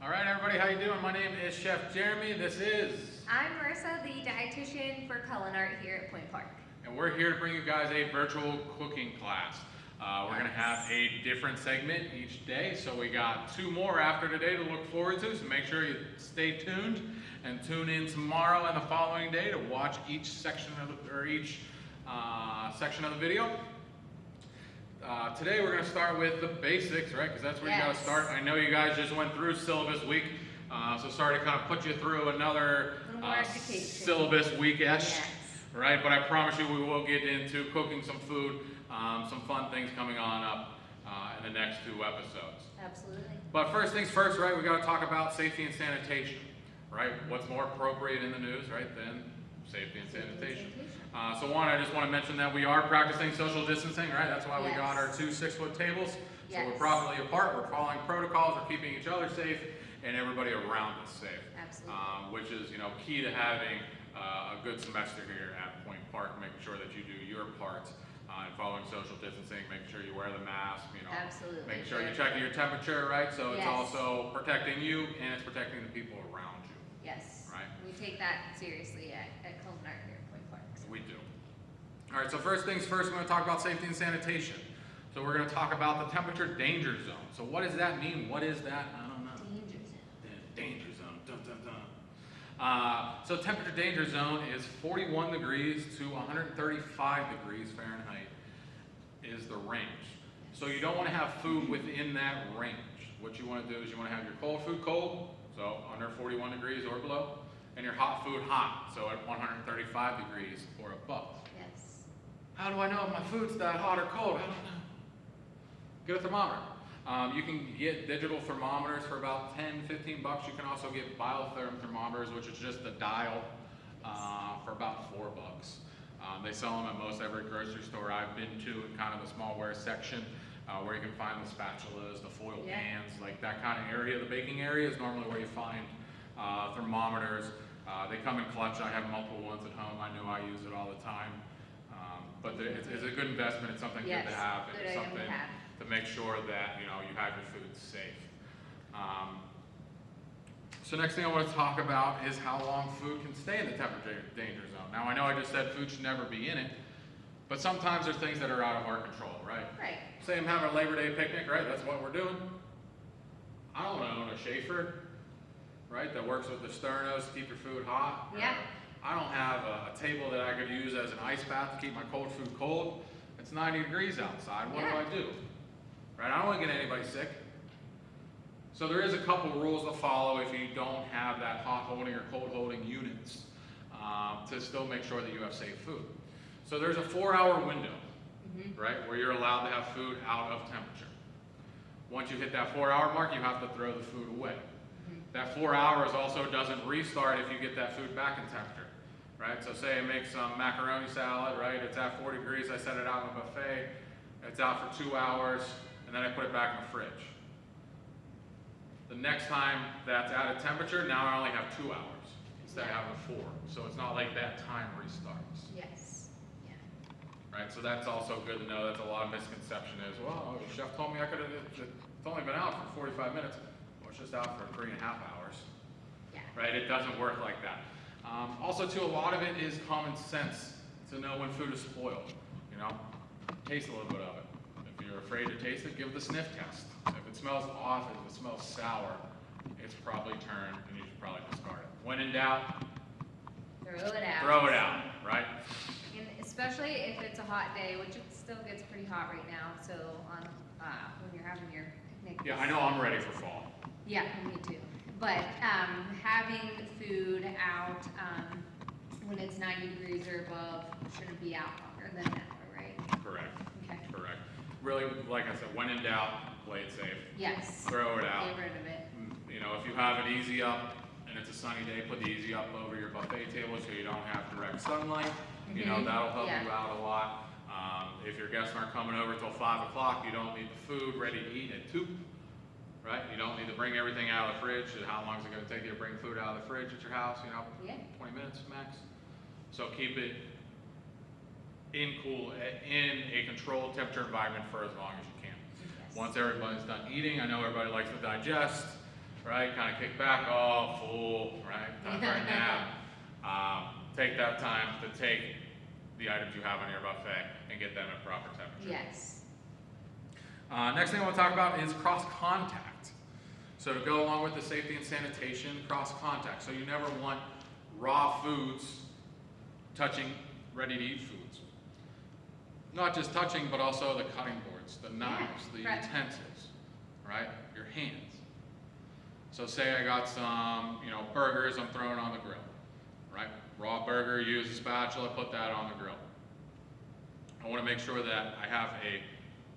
All right, everybody, how you doing? My name is Chef Jeremy. This is... I'm Marissa, the dietitian for CulinArt here at Point Park. And we're here to bring you guys a virtual cooking class. We're going to have a different segment each day, so we got 2 more after today to look forward to, so make sure you stay tuned and tune in tomorrow and the following day to watch each section of the video. Today we're going to start with the basics, right? Because that's where you got to start. I know you guys just went through syllabus week, so sorry to kind of put you through another syllabus week-ish, right? But I promise you we will get into cooking some food, some fun things coming on up in the next 2 episodes. Absolutely. But first things first, right? We got to talk about safety and sanitation, right? What's more appropriate in the news, right, than safety and sanitation. So one, I just want to mention that we are practicing social distancing, right? That's why we got our 2 6-foot tables. So we're properly apart, we're following protocols, we're keeping each other safe, and everybody around us safe. Absolutely. Which is, key to having a good semester here at Point Park, making sure that you do your part and following social distancing, making sure you wear the mask, Absolutely. making sure you're checking your temperature, right? So it's also protecting you and it's protecting the people around you. Yes. Right? We take that seriously at CulinArt here at Point Park. We do. All right, so first things first, we're going to talk about safety and sanitation. So we're going to talk about the temperature danger zone. So what does that mean? What is that? I don't know. Danger zone. Danger zone. Dun, dun, dun. So temperature danger zone is 41 degrees to 135 degrees Fahrenheit is the range. So you don't want to have food within that range. What you want to do is you want to have your cold food cold, so under 41 degrees or below, and your hot food hot, so at 135 degrees or above. Yes. How do I know if my food's that hot or cold? I don't know. Get a thermometer. You can get digital thermometers for about 10, 15 bucks. You can also get biotherm thermometers, which is just a dial for about 4 bucks. They sell them at most every grocery store I've been to in kind of the smallware section where you can find the spatulas, the foil pans, like that kind of area. The baking area is normally where you find thermometers. They come in clutch. I have multiple ones at home. I know I use it all the time. But it's a good investment. It's something good to have. And it's something to make sure that you have your food safe. So next thing I want to talk about is how long food can stay in the temperature danger zone. Now I know I just said food should never be in it, but sometimes there's things that are out of our control, right? Right. Say I'm having a Labor Day picnic, right? That's what we're doing. I don't own a Schaefer, right, that works with the sternos to keep your food hot. Yeah. I don't have a table that I could use as an ice bath to keep my cold food cold. It's 90 degrees outside. What do I do? Right? I don't want to get anybody sick. So there is a couple rules to follow if you don't have that hot holding or cold holding units to still make sure that you have safe food. So there's a 4-hour window, right, where you're allowed to have food out of temperature. Once you hit that 4-hour mark, you have to throw the food away. That 4 hours also doesn't restart if you get that food back in temperature, right? So say I make some macaroni salad, right? It's at 40 degrees, I set it out in the buffet, it's out for 2 hours, and then I put it back in the fridge. The next time that's out of temperature, now I only have 2 hours instead of having 4. So it's not like that time restarts. Yes. Yeah. Right, so that's also good to know. That's a lot of misconception is, well, the chef told me I could have, it's only been out for 45 minutes. Well, it's just out for 3.5 hours. Yeah. Right, it doesn't work like that. Also, too, a lot of it is common sense to know when food is spoiled. Taste a little bit of it. If you're afraid to taste it, give it the sniff test. If it smells off, if it smells sour, it's probably turned and you should probably discard it. When in doubt, Throw it out. throw it out, right? And especially if it's a hot day, which it still gets pretty hot right now. So on when you're having your picnic. Yeah, I know I'm ready for fall. Yeah, me too. But having food out when it's 90 degrees or above shouldn't be out longer than that, right? Correct. Okay. Correct. Really, like I said, when in doubt, play it safe. Yes. Throw it out. Get rid of it. If you have it easy up and it's a sunny day, put the easy up over your buffet table so you don't have direct sunlight. That'll help you out a lot. If your guests aren't coming over till 5 o'clock, you don't need the food ready to eat at 2. Right? You don't need to bring everything out of the fridge. How long is it going to take you to bring food out of the fridge at your house? 20 minutes max. So keep it in a controlled temperature environment for as long as you can. Yes. Once everybody's done eating, I know everybody likes to digest. right? Kind of kick back, oh, full, right? Time for a nap. Take that time to take the items you have on your buffet and get them at proper temperature. Yes. Next thing I want to talk about is cross-contact. So to go along with the safety and sanitation, cross-contact. So you never want raw foods touching ready-to-eat foods. Not just touching, but also the cutting boards, the knives, the utensils, right? Your hands. So say I got some, burgers I'm throwing on the grill, right? Raw burger, use a spatula, put that on the grill. I want to make sure that I have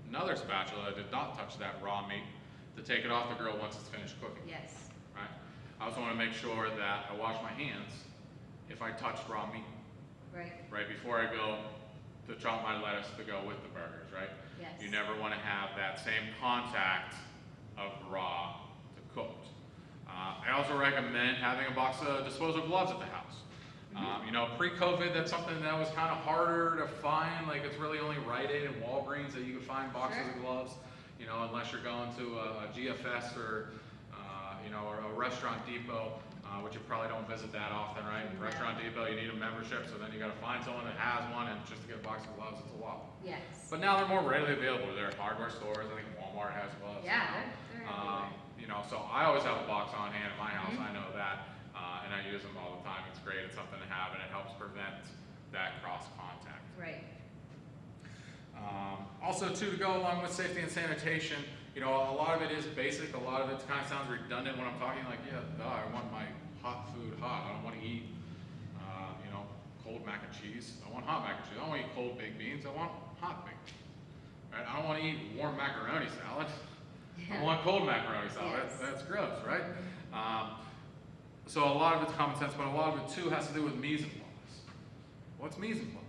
another spatula that did not touch that raw meat to take it off the grill once it's finished cooking. Yes. Right? I also want to make sure that I wash my hands if I touched raw meat. Right. Right before I go to chop my lettuce to go with the burgers, right? Yes. You never want to have that same contact of raw to cooked. I also recommend having a box of disposable gloves at the house. Pre-COVID, that's something that was kind of harder to find. Like, it's really only Rite Aid and Walgreens that you can find boxes of gloves. Unless you're going to a GFS or or a Restaurant Depot, which you probably don't visit that often, right? No. Restaurant Depot, you need a membership, so then you got to find someone that has one, and just to get a box of gloves, it's a lot. Yes. But now they're more readily available. They're at hardware stores. I think Walmart has gloves. Yeah, they're everywhere. So I always have a box on hand at my house. I know that, and I use them all the time. It's great. It's something to have, and it helps prevent that cross contact. Right. Also, too, to go along with safety and sanitation, a lot of it is basic. A lot of it kind of sounds redundant when I'm talking. Like, I want my hot food hot. I don't want to eat, cold mac and cheese. I want hot mac and cheese. I don't want to eat cold baked beans. I want hot baked beans. Right? I don't want to eat warm macaroni salad. I want cold macaroni salad. Yes. That's gross, right? So a lot of it's common sense, but a lot of it too has to do with mise en place. What's mise en place?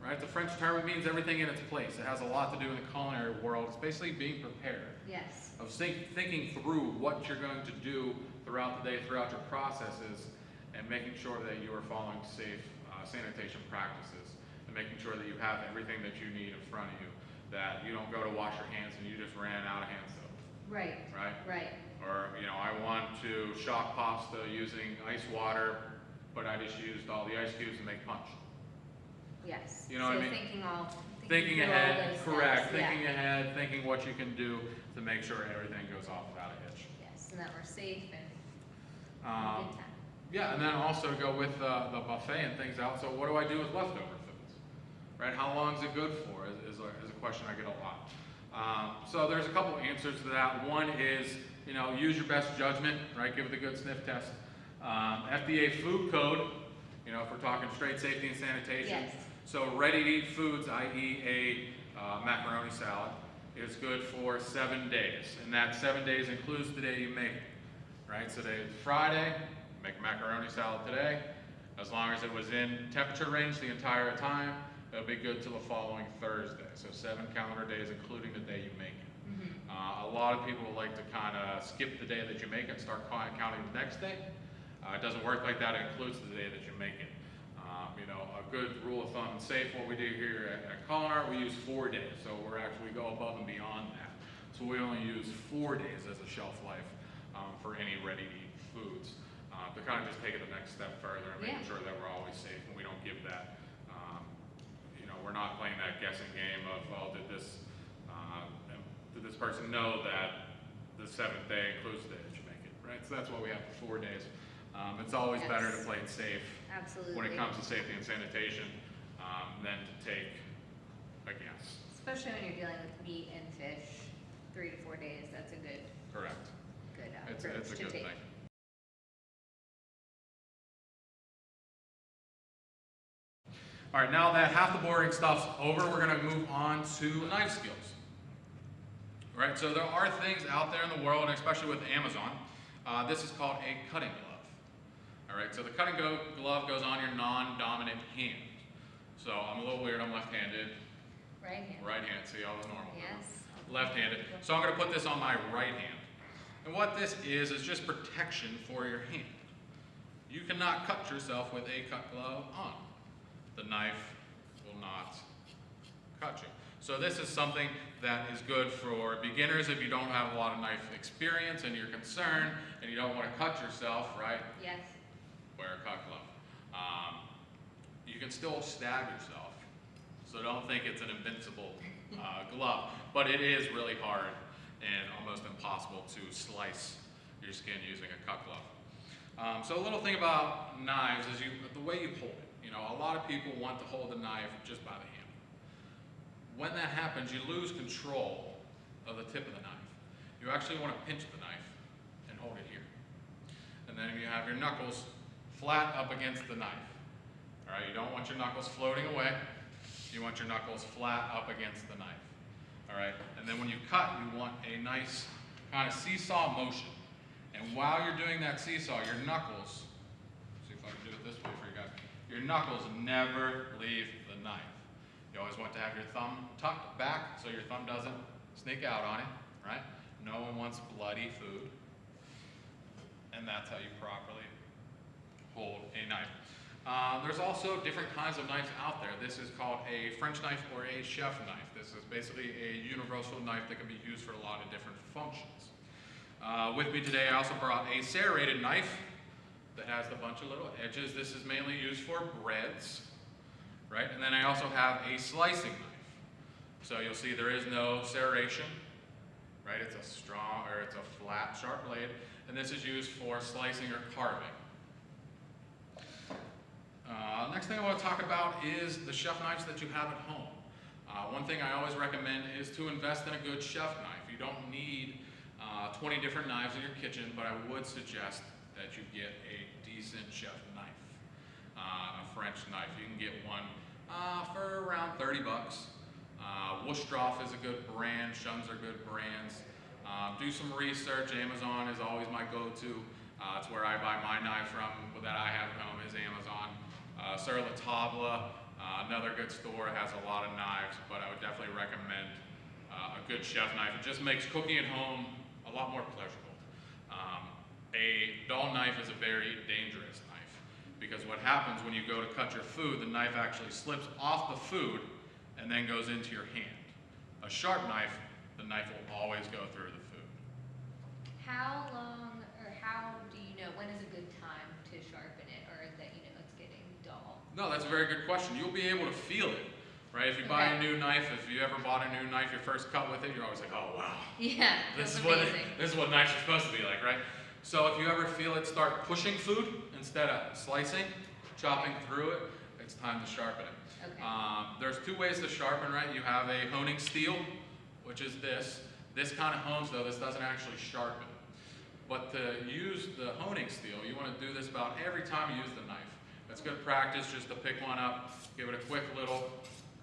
Right? It's a French term. It means everything in its place. It has a lot to do in the culinary world. It's basically being prepared. Yes. Of thinking through what you're going to do throughout the day, throughout your processes, and making sure that you are following safe sanitation practices, and making sure that you have everything that you need in front of you, that you don't go to wash your hands and you just ran out of hand soap. Right. Right? Right. Or, I want to shock pasta using ice water, but I just used all the ice cubes to make punch. Yes. You know what I mean? Thinking Thinking ahead, through all those correct. steps, yeah. Thinking ahead, thinking what you can do to make sure everything goes off without a hitch. Yes, and that we're safe and have a good time. Yeah, and then also to go with the buffet and things out. So what do I do with leftover foods? Right? How long is it good for? Is a question I get a lot. So there's a couple answers to that. One is, use your best judgment, right? Give it a good sniff test. FDA food code, if we're talking straight safety and sanitation. Yes. So ready-to-eat foods, i.e. a macaroni salad, is good for 7 days. And that 7 days includes the day you make it, right? So today is Friday, make a macaroni salad today. As long as it was in temperature range the entire time, it'll be good till the following Thursday. So 7 calendar days, including the day you make it. A lot of people like to kind of skip the day that you make it and start counting the next day. It doesn't work like that. It includes the day that you make it. A good rule of thumb and safe, what we do here at CulinArt, we use 4 days. So we go above and beyond that. So we only use 4 days as a shelf life for any ready-to-eat foods. To kind of just take it the next step further and making sure that we're always safe and we don't give that, we're not playing that guessing game of, did this person know that the 7th day includes the day that you make it, right? So that's why we have the 4 days. It's always better to play it safe. Absolutely. When it comes to safety and sanitation, than to take a guess. Especially when you're dealing with meat and fish, 3 to 4 days, that's a good Correct. It's approach a to good take. thing. All right, now that half the boring stuff's over, we're going to move on to knife skills. All right, so there are things out there in the world, and especially with Amazon. This is called a cutting glove. All right, so the cutting glove goes on your non-dominant hand. So I'm a little weird, I'm left-handed. Right hand. Right hand, see, I was normal. Yes. Left-handed. So I'm going to put this on my right hand. And what this is just protection for your hand. You cannot cut yourself with a cut glove on. The knife will not cut you. So this is something that is good for beginners if you don't have a lot of knife experience and you're concerned and you don't want to cut yourself, right? Yes. Wear a cut glove. You can still stab yourself, so don't think it's an invincible glove, but it is really hard and almost impossible to slice your skin using a cut glove. So a little thing about knives is the way you hold it. You know, a lot of people want to hold the knife just by the hand. When that happens, you lose control of the tip of the knife. You actually want to pinch the knife and hold it here. And then you have your knuckles flat up against the knife. All right, you don't want your knuckles floating away. You want your knuckles flat up against the knife. All right, and then when you cut, you want a nice kind of seesaw motion. And while you're doing that seesaw, your knuckles, see if I can do it this way for you guys, your knuckles never leave the knife. You always want to have your thumb tucked back so your thumb doesn't sneak out on it, right? No one wants bloody food. And that's how you properly hold a knife. There's also different kinds of knives out there. This is called a French knife or a chef knife. This is basically a universal knife that can be used for a lot of different functions. With me today, I also brought a serrated knife that has a bunch of little edges. This is mainly used for breads, right? And then I also have a slicing knife. So you'll see there is no serration, right? It's a strong, or it's a flat, sharp blade. And this is used for slicing or carving. Next thing I want to talk about is the chef knives that you have at home. One thing I always recommend is to invest in a good chef knife. You don't need 20 different knives in your kitchen, but I would suggest that you get a decent chef knife, a French knife. You can get one for around 30 bucks. Wustroff is a good brand, Shuns are good brands. Do some research. Amazon is always my go-to. It's where I buy my knives from that I have at home is Amazon. Sur La Table, another good store, has a lot of knives, but I would definitely recommend a good chef knife. It just makes cooking at home a lot more pleasurable. A dull knife is a very dangerous knife because what happens when you go to cut your food, the knife actually slips off the food and then goes into your hand. A sharp knife, the knife will always go through the food. How long, or how do you know, when is a good time to sharpen it, or that you know it's getting dull? No, that's a very good question. You'll be able to feel it, right? If you buy a new knife, if you ever bought a new knife, your first cut with it, you're always like, oh wow. Yeah, This is amazing. what knives are supposed to be like, right? So if you ever feel it start pushing food instead of slicing, chopping through it, it's time to sharpen it. Okay. There's two ways to sharpen, right? You have a honing steel, which is this. This kind of hones, though, this doesn't actually sharpen. But to use the honing steel, you want to do this about every time you use the knife. It's good practice just to pick one up, give it a quick little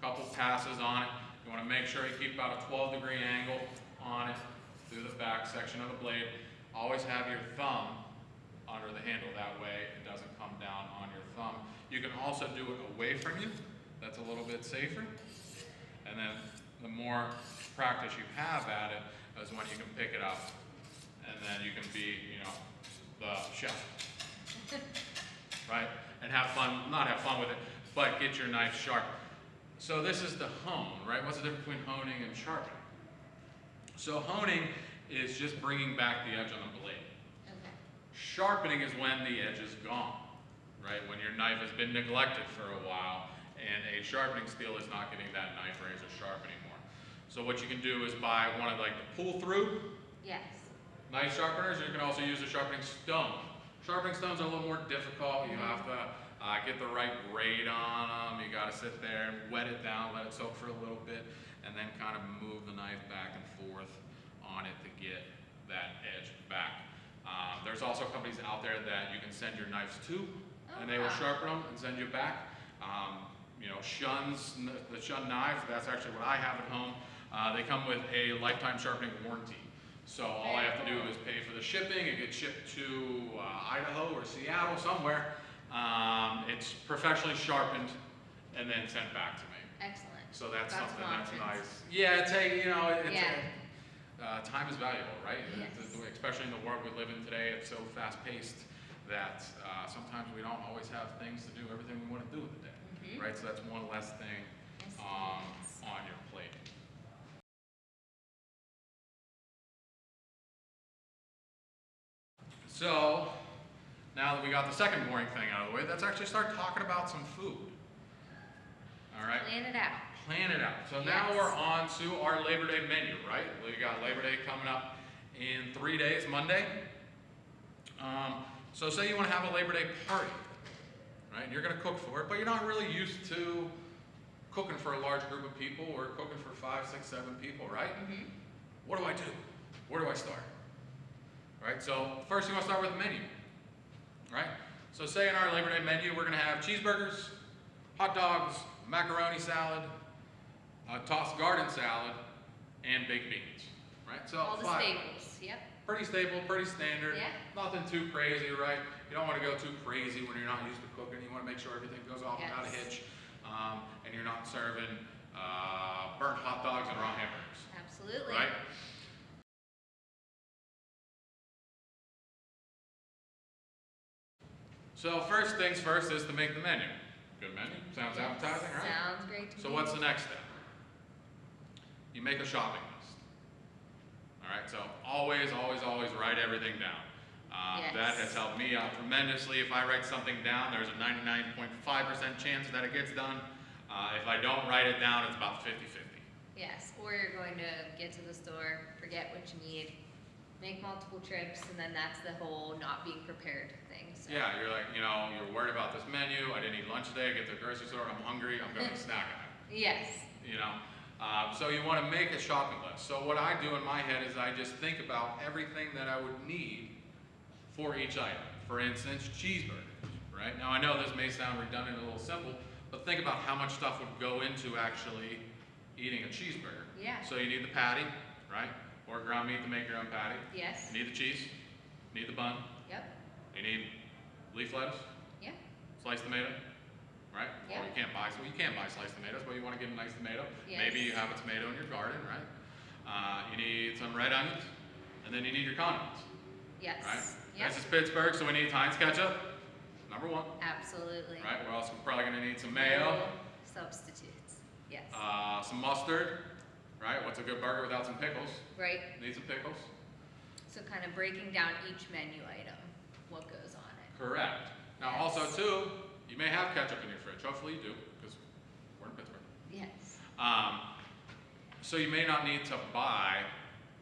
couple passes on it. You want to make sure you keep about a 12-degree angle on it through the back section of the blade. Always have your thumb under the handle, that way it doesn't come down on your thumb. You can also do it away from you. That's a little bit safer. And then the more practice you have at it is when you can pick it up. And then you can be, the chef, right? And have fun, not have fun with it, but get your knife sharp. So this is the hone, right? What's the difference between honing and sharpening? So honing is just bringing back the edge on the blade. Okay. Sharpening is when the edge is gone, right? When your knife has been neglected for a while and a sharpening steel is not getting that knife razor sharp anymore. So what you can do is buy one of like the pull through Yes. knife sharpeners. You can also use a sharpening stone. Sharpening stones are a little more difficult. You have to get the right grade on them. You got to sit there and wet it down, let it soak for a little bit, and then kind of move the knife back and forth on it to get that edge back. There's also companies out there that you can send your knives to, and they will sharpen them and send you back. Shuns, the Shun knives, that's actually what I have at home. They come with a lifetime sharpening warranty. So all I have to do is pay for the shipping. It gets shipped to Idaho or Seattle, somewhere. It's professionally sharpened and then sent back to me. Excellent. So that's Got something some that's options. nice. Yeah, time is valuable, right? Yes. Especially in the world we live in today, it's so fast-paced that sometimes we don't always have things to do everything we want to do with the day, right? So that's one less thing Yes, on yes. your plate. that we got the second boring thing out of the way, let's actually start talking about some food. All right? Plan it out. Plan it out. So now Yes. we're on to our Labor Day menu, right? We got Labor Day coming up in 3 days, Monday. So say you want to have a Labor Day party, right? And you're going to cook for it, but you're not really used to cooking for a large group of people or cooking for 5, 6, 7 people, right? Mm-hmm. What do I do? Where do I start? Right? So first you want to start with the menu, right? So say in our Labor Day menu, we're going to have cheeseburgers, hot dogs, macaroni salad, a tossed garden salad, and baked beans, right? So All the 5 staples, yep. Pretty stable, pretty standard, Yeah. nothing too crazy, right? You don't want to go too crazy when you're not used to cooking. You want to make sure everything goes off without a Yes. hitch, and you're not serving burnt hot dogs and raw hamburgers, Absolutely. right? So first things first is to make the menu. Good menu, sounds appetizing, right? Sounds great to me. So what's the next step? You make a shopping list. All right, so always write everything down. Yes. That has helped me out tremendously. If I write something down, there's a 99.5% chance that it gets done. If I don't write it down, it's about 50-50. Yes, or you're going to get to the store, forget what you need, make multiple trips, and then that's the whole not being prepared thing. So. Yeah, you're like, you're worried about this menu. I didn't eat lunch today. I get to the grocery store. I'm hungry. I'm going to snack on it. Yes. So you want to make a shopping list. So what I do in my head is I just think about everything that I would need for each item. For instance, cheeseburgers, right? Now I know this may sound redundant and a little simple, but think about how much stuff would go into actually eating a cheeseburger. Yeah. So you need the patty, right? Or ground meat to make your own patty. Yes. You need the cheese, you need the bun, Yep. you need leaf lettuce, Yep. sliced tomato, right? Yeah. Or you can't buy sliced tomatoes, but you want to get a nice tomato. Yes. Maybe you have a tomato in your garden, right? You need some red onions, and then you need your condiments, Yes. right? Yep. This is Pittsburgh, so we need Heinz ketchup, number 1, Absolutely. right? We're also probably going to need some mayo, Substitutes. Yes. some mustard, right? What's a good burger without some pickles? Right. Need some pickles. So kind of breaking down each menu item, what goes on it. Correct. Now Yes. also too, you may have ketchup in your fridge. Hopefully you do, because we're in Pittsburgh. Yes. So you may not need to buy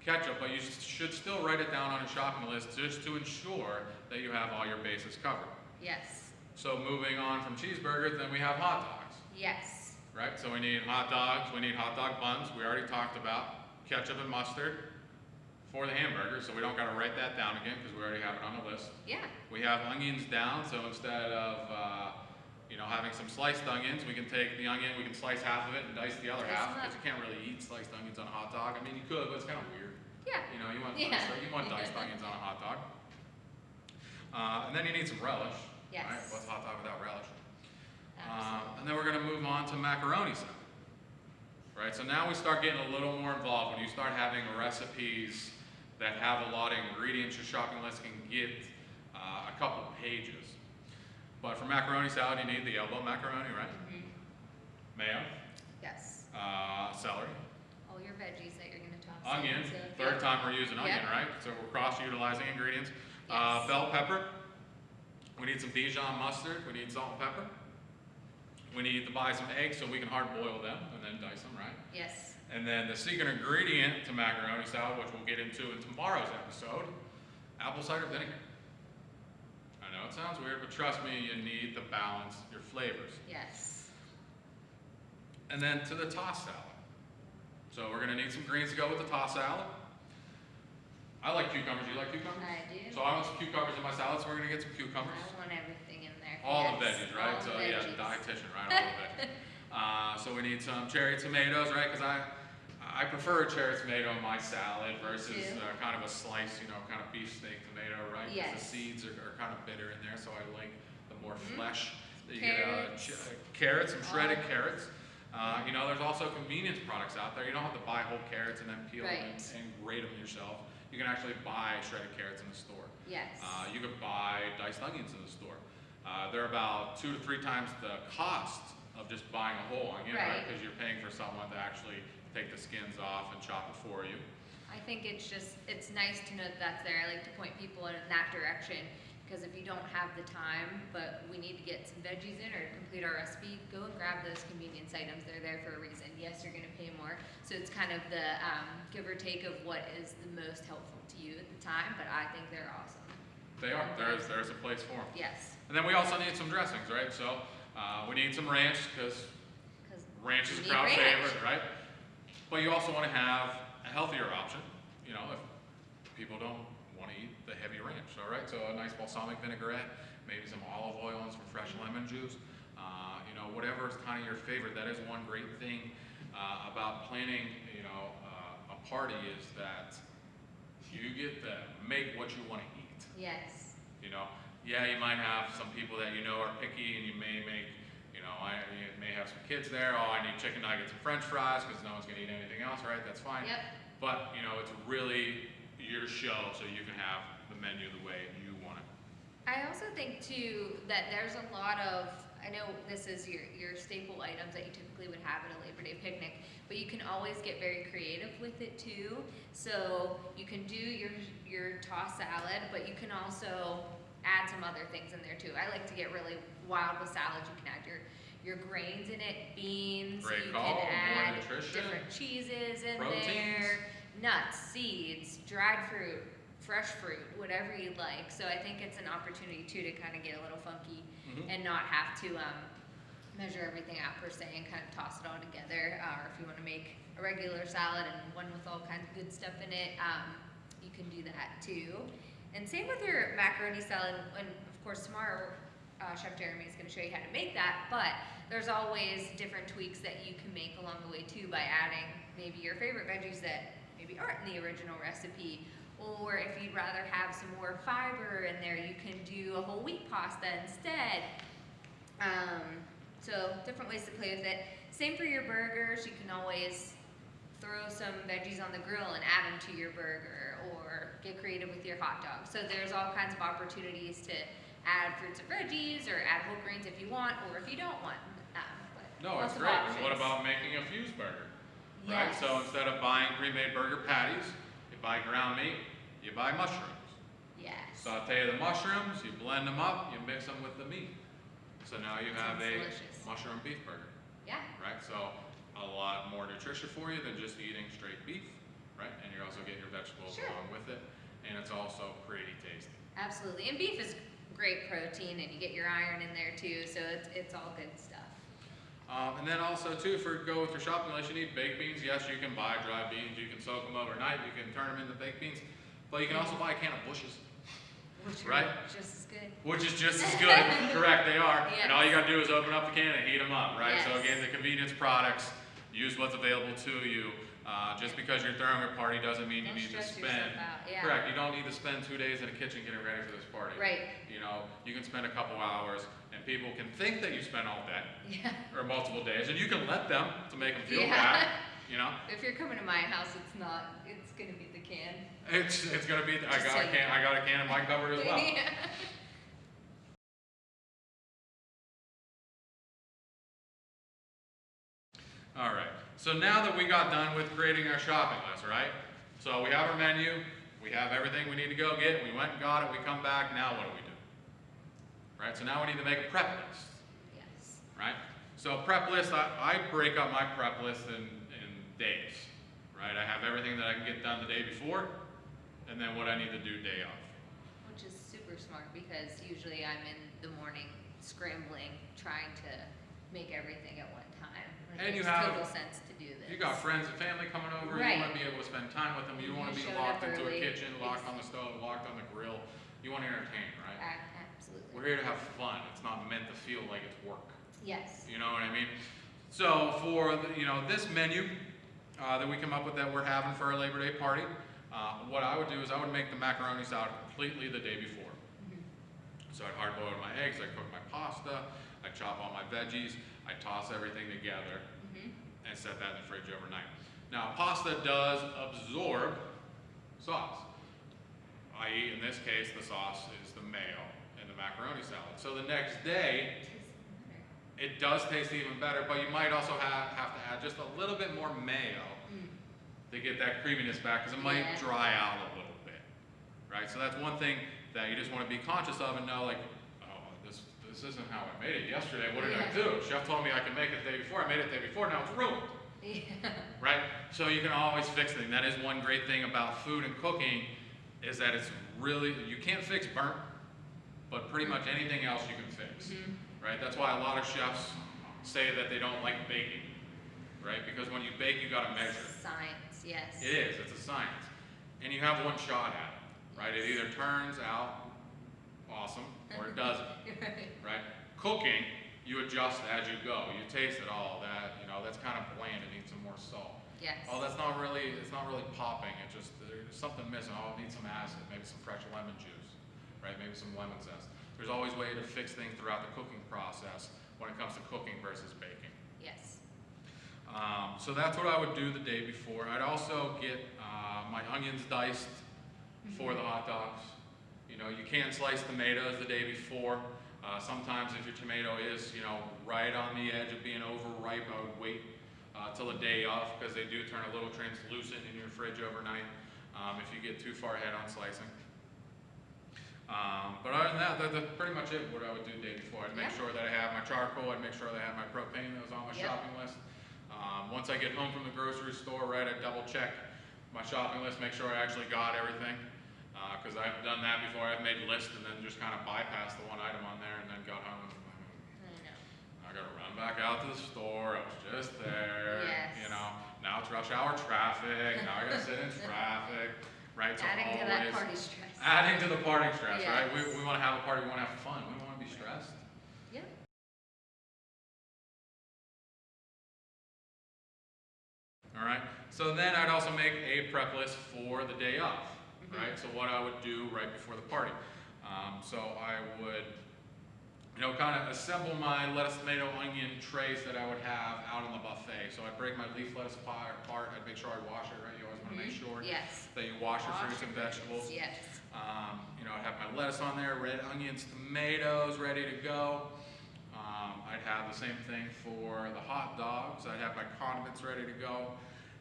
ketchup, but you should still write it down on a shopping list just to ensure that you have all your bases covered. Yes. So moving on from cheeseburgers, then we have hot dogs, Yes. right? So we need hot dogs, we need hot dog buns. We already talked about ketchup and mustard for the hamburger, so we don't gotta write that down again because we already have it on the list. Yeah. We have onions down, so instead of having some sliced onions, we can take the onion, we can slice half of it and dice the other Dice half, them because you can't really eat sliced onions on a hot dog. I mean, you could, but it's kind of weird. Yeah. You want Yeah. diced onions on a hot dog. And then you need some relish. Yes. Right? What's a hot dog without relish? Absolutely. And then we're gonna move on to macaroni salad. Right, so now we start getting a little more involved when you start having recipes that have a lot of ingredients. Your shopping list can get a couple pages. But for macaroni salad, you need the elbow macaroni, right? Mhm. Mayo, Yes. celery, All your veggies that you're going to toss. onion. into- Third Yep. time we're using onion, Yep. right? So we're cross-utilizing ingredients. Yes. Bell pepper. We need some Dijon mustard. We need salt and pepper. We need to buy some eggs so we can hard boil them and then dice them, right? Yes. And then the secret ingredient to macaroni salad, which we'll get into in tomorrow's episode, apple cider vinegar. I know it sounds weird, but trust me, you need to balance your flavors. Yes. And then to the tossed salad. So we're gonna need some greens to go with the tossed salad. I like cucumbers. You like cucumbers? I do. So I want some cucumbers in my salad, so we're gonna get some cucumbers. I want everything in there. All the Yes. veggies, right? All So the yeah, veggies. dietitian, right? All the veggies. So we need some cherry tomatoes, right? Because I prefer a cherry tomato in my salad versus too. kind of a slice, kind of beefsteak tomato, right? 'Cause Yes. the seeds are kind of bitter in there, so I like the more Mhm. flesh that you Carrots. get. Carrots, some shredded Oh. carrots. There's also convenience products out there. You don't have to buy whole carrots and then peel them Right. and grate them yourself. You can actually buy shredded carrots in the store. Yes. You could buy diced onions in the store. They're about 2 to 3 times the cost of just buying a whole onion, right? Right. Because you're paying for someone to actually take the skins off and chop it for you. I think it's nice to know that that's there. I like to point people in that direction because if you don't have the time, but we need to get some veggies in or complete our recipe, go and grab those convenience items. They're there for a reason. Yes, you're gonna pay more. So it's kind of the give or take of what is the most helpful to you at the time, but I think they're awesome. They are. There's a place for them. Yes. And then we also need some dressings, right? So we need some ranch because ranch is a crowd favorite, right? But you also want to have a healthier option. You know, if people don't want to eat the heavy ranch, all right? So a nice balsamic vinaigrette, maybe some olive oil and some fresh lemon juice. You know, whatever is kind of your favorite. That is one great thing about planning, you know, a party is that you get to make what you want to eat. Yes. You know, yeah, you might have some people that you know are picky, and you may make, you know, you may have some kids there. Oh, I need chicken nuggets and French fries because no one's gonna eat anything else, right? That's fine. Yep. But you know, it's really your show, so you can have the menu the way you want it. I also think too that there's a lot of, I know this is your staple items that you typically would have at a Labor Day picnic, but you can always get very creative with it too. So you can do your tossed salad, but you can also add some other things in there too. I like to get really wild with salads. You can add your grains in it, beans. Great you call, can more add nutrition, different cheeses in proteins. there, nuts, seeds, dried fruit, fresh fruit, whatever you'd like. So I think it's an opportunity too to kind of get a little funky and not have to measure everything out per se and kind of toss it all together. Or if you want to make a regular salad and one with all kinds of good stuff in it, you can do that too. And same with your macaroni salad. And of course tomorrow Chef Jeremy is going to show you how to make that, but there's always different tweaks that you can make along the way too by adding maybe your favorite veggies that maybe aren't in the original recipe. Or if you'd rather have some more fiber in there, you can do a whole wheat pasta instead. So different ways to play with it. Same for your burgers. You can always throw some veggies on the grill and add them to your burger, or get creative with your hot dog. So there's all kinds of opportunities to add fruits and veggies, or add whole grains if you want, or if you don't want. No, it's lots of great. And options. what about making a fuse burger? Right? Yes. So instead of buying pre-made burger patties, you buy ground meat, you buy mushrooms. Yes. Saute the mushrooms, you blend them up, you mix them with the meat. So now you have Sounds a delicious. mushroom beef burger, Yeah. right? So a lot more nutrition for you than just eating straight beef, right? And you're also getting your vegetables Sure. along with it, and it's also pretty tasty. Absolutely. And beef is great protein, and you get your iron in there too, so it's all good stuff. And then also too, go with your shopping list, you need baked beans. Yes, you can buy dry beans, you can soak them overnight, you can turn them into baked beans, but you can also buy a can of Bushes, Which right? are just as good. which is just as good. Correct, they are. Yes. And all you gotta do is open up the can and heat them up, right? So Yes. again, the convenience products, use what's available to you. Just because you're throwing a party doesn't mean you Don't need to stress spend. yourself out, yeah. Correct, you don't need to spend 2 days in a kitchen getting ready for this party. Right. You know, you can spend a couple hours, and people can think that you spent all day Yeah. or multiple days, and you can let them to make them feel Yeah. bad. You know, If you're coming to my house, it's gonna be the can. it's gonna be. I Just got so a you can. know. I got a can in my cupboard as well. Yeah. All right. So now that we got done with creating our shopping list, right? So we have our menu. We have everything we need to go get. We went and got it. We come back. Now what do we do? Right. So now we need to make a prep list. Yes. Right. So prep list. I break up my prep list in days. Right. I have everything that I can get done the day before, and then what I need to do day of. Which is super smart because usually I'm in the morning scrambling, trying to make everything at one time. It And you makes have- total sense to do this. You got friends and family coming over. Right. You want to be able to spend time with them. You want to be showed locked up into early. a kitchen, locked on the stove, locked on the grill. You want to entertain, right? Absolutely. We're here to have fun. It's not meant to feel like it's work. Yes. You know what I mean? So for this menu that we come up with that we're having for our Labor Day party, what I would do is I would make the macaroni salad completely the day before. So I'd hard boil my eggs, I'd cook my pasta, I'd chop all my veggies, I'd toss everything together and set that in the fridge overnight. Now pasta does absorb sauce. I.e. in this case the sauce is the mayo in the macaroni salad. So the next day it does taste even better, but you might also have to add just a little bit more mayo to get that creaminess back, because it might Yeah. dry out a little bit, right? So that's one thing that you just want to be conscious of and know, like, oh, this isn't how I made it yesterday. What did I do? Chef told me I could make it the day before. I made it the day before. Now it's ruined. Yeah. Right? So you can always fix things. That is one great thing about food and cooking, is that it's really, you can't fix burnt, but pretty much anything else you can fix. Right? That's why a lot of chefs say that they don't like baking. Right? Because when you bake, you got to measure. Science, yes. It is. It's a science. And you have one shot at it. Right? It either turns out awesome or it doesn't. Right? Cooking, you adjust as you go. You taste it all. That's kind of bland. It needs some more salt. Yes. Oh, it's not really popping. There's something missing. Oh, it needs some acid. Maybe some fresh lemon juice. Right? Maybe some lemon zest. There's always a way to fix things throughout the cooking process when it comes to cooking versus baking. Yes. So that's what I would do the day before. I'd also get my onions diced for the hot dogs. You can slice tomatoes the day before. Sometimes if your tomato is, right on the edge of being overripe, I would wait till the day of, because they do turn a little translucent in your fridge overnight if you get too far ahead on slicing. But other than that, that's pretty much it, what I would do the day before. I'd make sure that I have my charcoal, I'd make sure that I have my propane that was on my shopping list. Once I get home from the grocery store, right, I double check my shopping list, make sure I actually got everything. Because I've done that before. I've made lists and then just kind of bypassed the one item on there and then got home and I gotta run back out to the store. I was just there. Yes. Now it's rush hour traffic. Now I gotta sit in traffic. Right? So Adding to that party stress. Adding to the party stress, Yes. right? We want to have a party. We want to have fun. We don't want to be stressed. Yeah. All right. So then I'd also make a prep list for the day of. Right, so what I would do right before the party. So I would, kind of assemble my lettuce, tomato, onion trays that I would have out on the buffet. So I'd break my leaf lettuce apart. I'd make sure I wash it, right? You always want to make sure that you wash your fruits and vegetables. Yes. I'd have my lettuce on there, red onions, tomatoes ready to go. I'd have the same thing for the hot dogs. I'd have my condiments ready to go.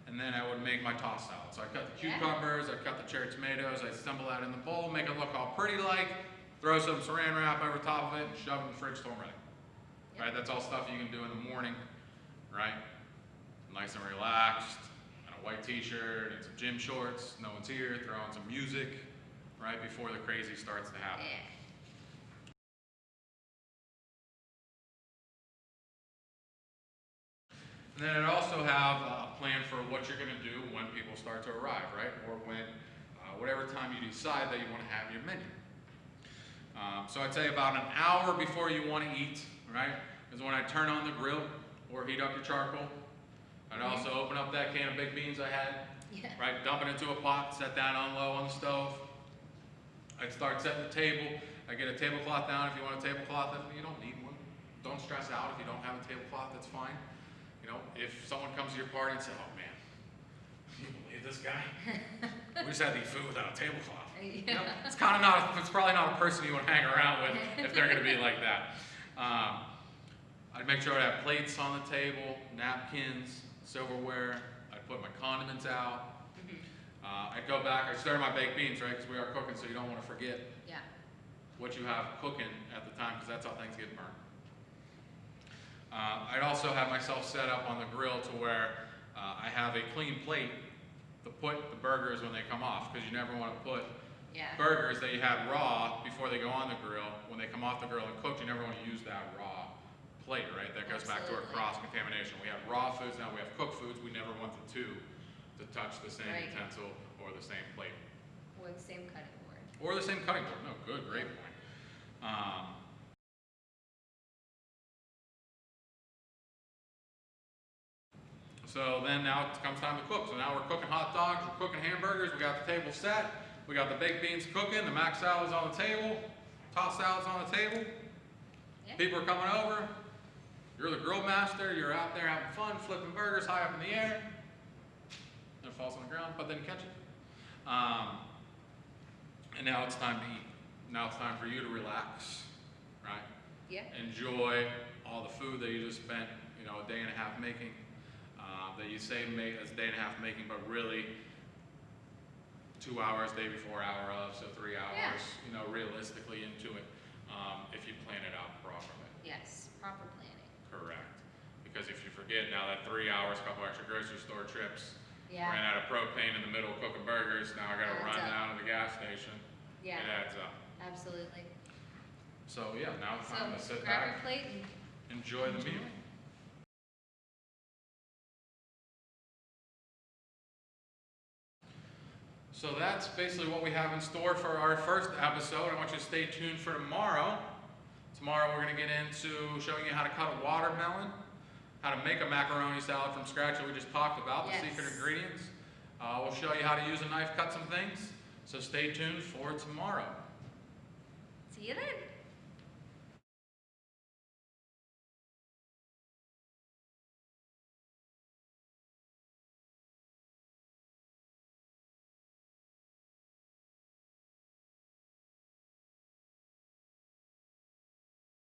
And then I would make my tossed salad. So I cut the cucumbers, I cut the cherry tomatoes, I assemble that in the bowl, make it look all pretty like, throw some saran wrap over top of it, and shove it in the fridge till I'm ready. Right, that's all stuff you can do in the morning, right? Nice and relaxed, and a white t-shirt, and some gym shorts, no one's here, throw on some music, right, before the crazy starts to happen. Yeah. And then I'd also have a plan for what you're going to do when people start to arrive, right? Or when, whatever time you decide that you want to have your menu. So I'd say about an hour before you want to eat, right, is when I turn on the grill or heat up your charcoal. I'd also open up that can of baked beans I had, right, dump it into a pot, set that on low on the stove. I'd start setting the table. I get a tablecloth down if you want a tablecloth. If you don't need one, don't stress out if you don't have a tablecloth, that's fine. If someone comes to your party and says, "Oh man, can you believe this guy? We just had to eat food without a tablecloth." It's probably not a person you want to hang around with if they're going to be like that. I'd make sure I have plates on the table, napkins, silverware. I'd put my condiments out. I'd go back. I started my baked beans, right, because we are cooking, so you don't want to forget what you have cooking at the time, because that's how things get burnt. I'd also have myself set up on the grill to where I have a clean plate to put the burgers when they come off, because you never want to put burgers that you had raw before they go on the grill. When they come off the grill and cooked, you never want to use that raw plate, right? That goes back to our cross-contamination. We have raw foods, now we have cooked foods. We never want the two to touch the same utensil or the same plate. Or the same cutting board. Or the same cutting board. No, great point. So then now it comes time to cook. So now we're cooking hot dogs, we're cooking hamburgers, we got the table set, we got the baked beans cooking, the mac salad's on the table, tossed salad's on the table. People are coming over. You're the grill master, you're out there having fun, flipping burgers high up in the air. It falls on the ground, but then you catch it. And now it's time to eat. Now it's time for you to relax, right? Enjoy all the food that you just spent, a day and a half making. That you say it's a day and a half making, but really 2 hours day before, hour of, so 3 hours, Yeah. you know, realistically into it, if you plan it out properly. Yes, proper planning. Correct. Because if you forget now that 3 hours, couple extra grocery store trips, Yeah. ran out of propane in the middle cooking burgers, now I gotta Adds run up. down to the gas station. Yeah, It adds up. absolutely. So yeah, now it's time to So sit grab your back, plate and enjoy the meal. So that's basically what we have in store for our first episode. I want you to stay tuned for tomorrow. Tomorrow we're going to get into showing you how to cut a watermelon, how to make a macaroni salad from scratch that we just talked about, the Yes. secret ingredients. We'll show you how to use a knife, cut some things. So stay tuned for tomorrow. see you then.